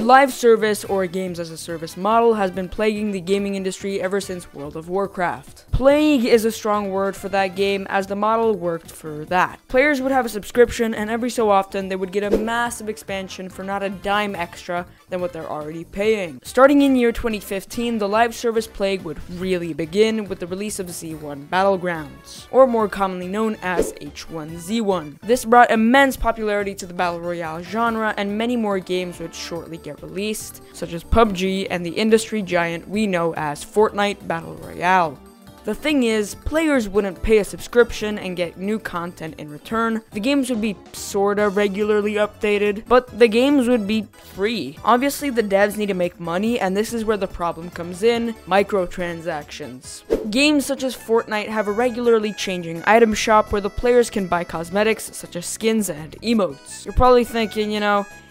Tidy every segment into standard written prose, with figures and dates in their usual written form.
live service or games as a service model has been plaguing the gaming industry ever since World of Warcraft. Plague is a strong word for that game, as the model worked for that. Players would have a subscription, and every so often they would get a massive expansion for not a dime extra than what they're already paying. Starting in year 2015, the live service plague would really begin with the release of Z1 Battlegrounds, or more commonly known as H1Z1. This brought immense popularity to the Battle Royale genre, and many more games would shortly get released, such as PUBG and the industry giant we know as Fortnite Battle Royale. The thing is, players wouldn't pay a subscription and get new content in return. The games would be sorta regularly updated, but the games would be free. Obviously, the devs need to make money, and this is where the problem comes in: microtransactions. Games such as Fortnite have a regularly changing item shop where the players can buy cosmetics such as skins and emotes. You're probably thinking,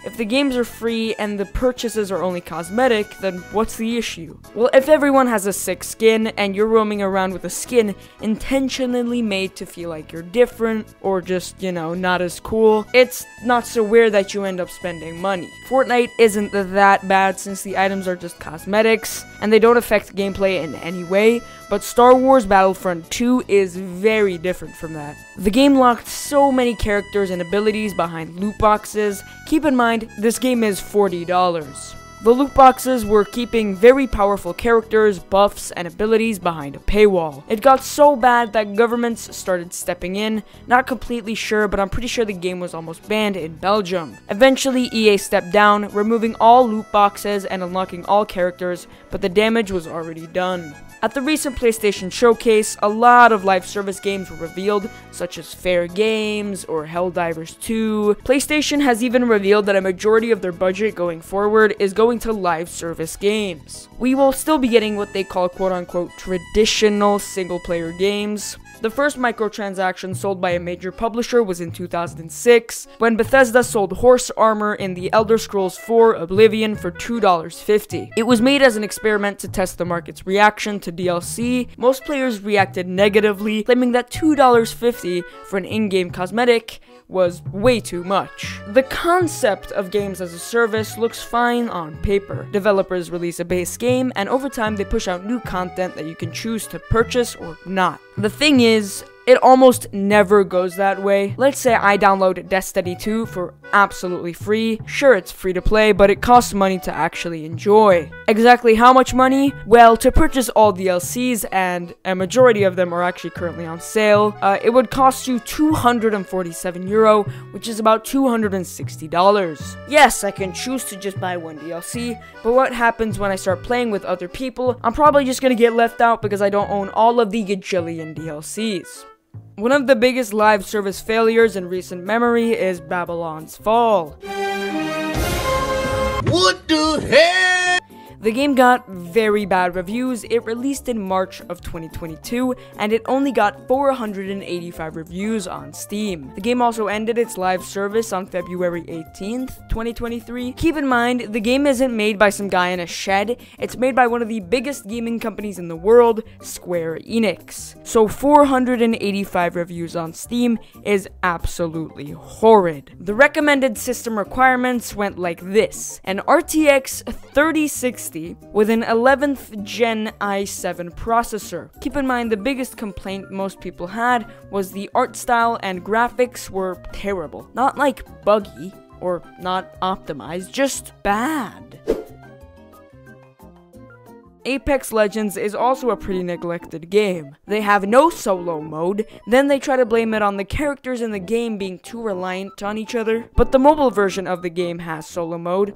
if the games are free and the purchases are only cosmetic, then what's the issue? Well, if everyone has a sick skin and you're roaming around with a skin intentionally made to feel like you're different or just, not as cool, it's not so weird that you end up spending money. Fortnite isn't that bad since the items are just cosmetics and they don't affect gameplay in any way, but Star Wars Battlefront 2 is very different from that. The game locked so many characters and abilities behind loot boxes. Keep in mind, this game is $40. The loot boxes were keeping very powerful characters, buffs, and abilities behind a paywall. It got so bad that governments started stepping in. Not completely sure, but I'm pretty sure the game was almost banned in Belgium. Eventually, EA stepped down, removing all loot boxes and unlocking all characters, but the damage was already done. At the recent PlayStation Showcase, a lot of live service games were revealed, such as Fair Games or Helldivers 2. PlayStation has even revealed that a majority of their budget going forward is going to live service games. We will still be getting what they call quote-unquote traditional single-player games. The first microtransaction sold by a major publisher was in 2006, when Bethesda sold horse armor in The Elder Scrolls IV Oblivion for $2.50. It was made as an experiment to test the market's reaction to DLC. Most players reacted negatively, claiming that $2.50 for an in-game cosmetic was way too much. The concept of games as a service looks fine on paper. Developers release a base game, and over time they push out new content that you can choose to purchase or not. The thing is, it almost never goes that way. Let's say I download Destiny 2 for absolutely free. Sure, it's free to play, but it costs money to actually enjoy. Exactly how much money? Well, to purchase all DLCs, and a majority of them are actually currently on sale, it would cost you €247, which is about $260. Yes, I can choose to just buy one DLC, but what happens when I start playing with other people? I'm probably just gonna get left out because I don't own all of the gajillion DLCs. One of the biggest live service failures in recent memory is Babylon's Fall. What the hell? The game got very bad reviews. It released in March of 2022, and it only got 485 reviews on Steam. The game also ended its live service on February 18th, 2023. Keep in mind, the game isn't made by some guy in a shed. It's made by one of the biggest gaming companies in the world, Square Enix. So 485 reviews on Steam is absolutely horrid. The recommended system requirements went like this: an RTX 3060 with an 11th gen i7 processor. Keep in mind, the biggest complaint most people had was the art style and graphics were terrible. Not like buggy or not optimized, just bad. Apex Legends is also a pretty neglected game. They have no solo mode, then they try to blame it on the characters in the game being too reliant on each other. But the mobile version of the game has solo mode.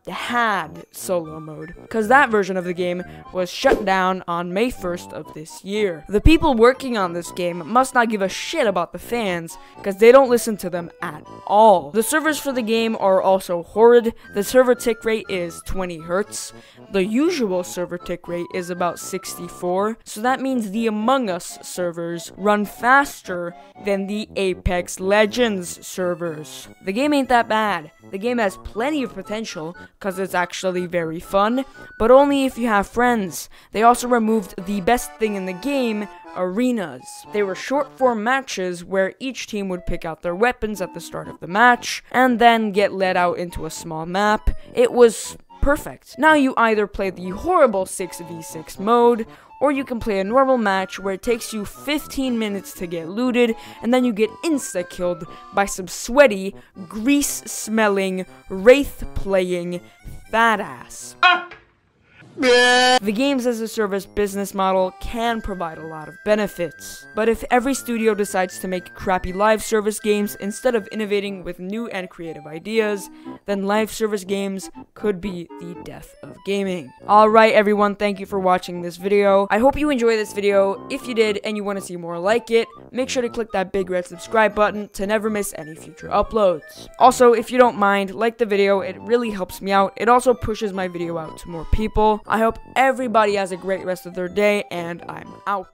Had solo mode. Cause that version of the game was shut down on May 1st of this year. The people working on this game must not give a shit about the fans, cause they don't listen to them at all. The servers for the game are also horrid. The server tick rate is 20 Hz. The usual usual server tick rate is about 64, so that means the Among Us servers run faster than the Apex Legends servers. The game ain't that bad. The game has plenty of potential, cause it's actually very fun, but only if you have friends. They also removed the best thing in the game, arenas. They were short form matches where each team would pick out their weapons at the start of the match, and then get led out into a small map. It was perfect. Now you either play the horrible 6v6 mode, or you can play a normal match where it takes you 15 minutes to get looted, and then you get insta-killed by some sweaty, grease-smelling, wraith-playing fat ass. The games as a service business model can provide a lot of benefits, but if every studio decides to make crappy live service games instead of innovating with new and creative ideas, then live service games could be the death of gaming. Alright everyone, thank you for watching this video. I hope you enjoyed this video. If you did and you want to see more like it, make sure to click that big red subscribe button to never miss any future uploads. Also, if you don't mind, like the video, it really helps me out. It also pushes my video out to more people. I hope everybody has a great rest of their day, and I'm out.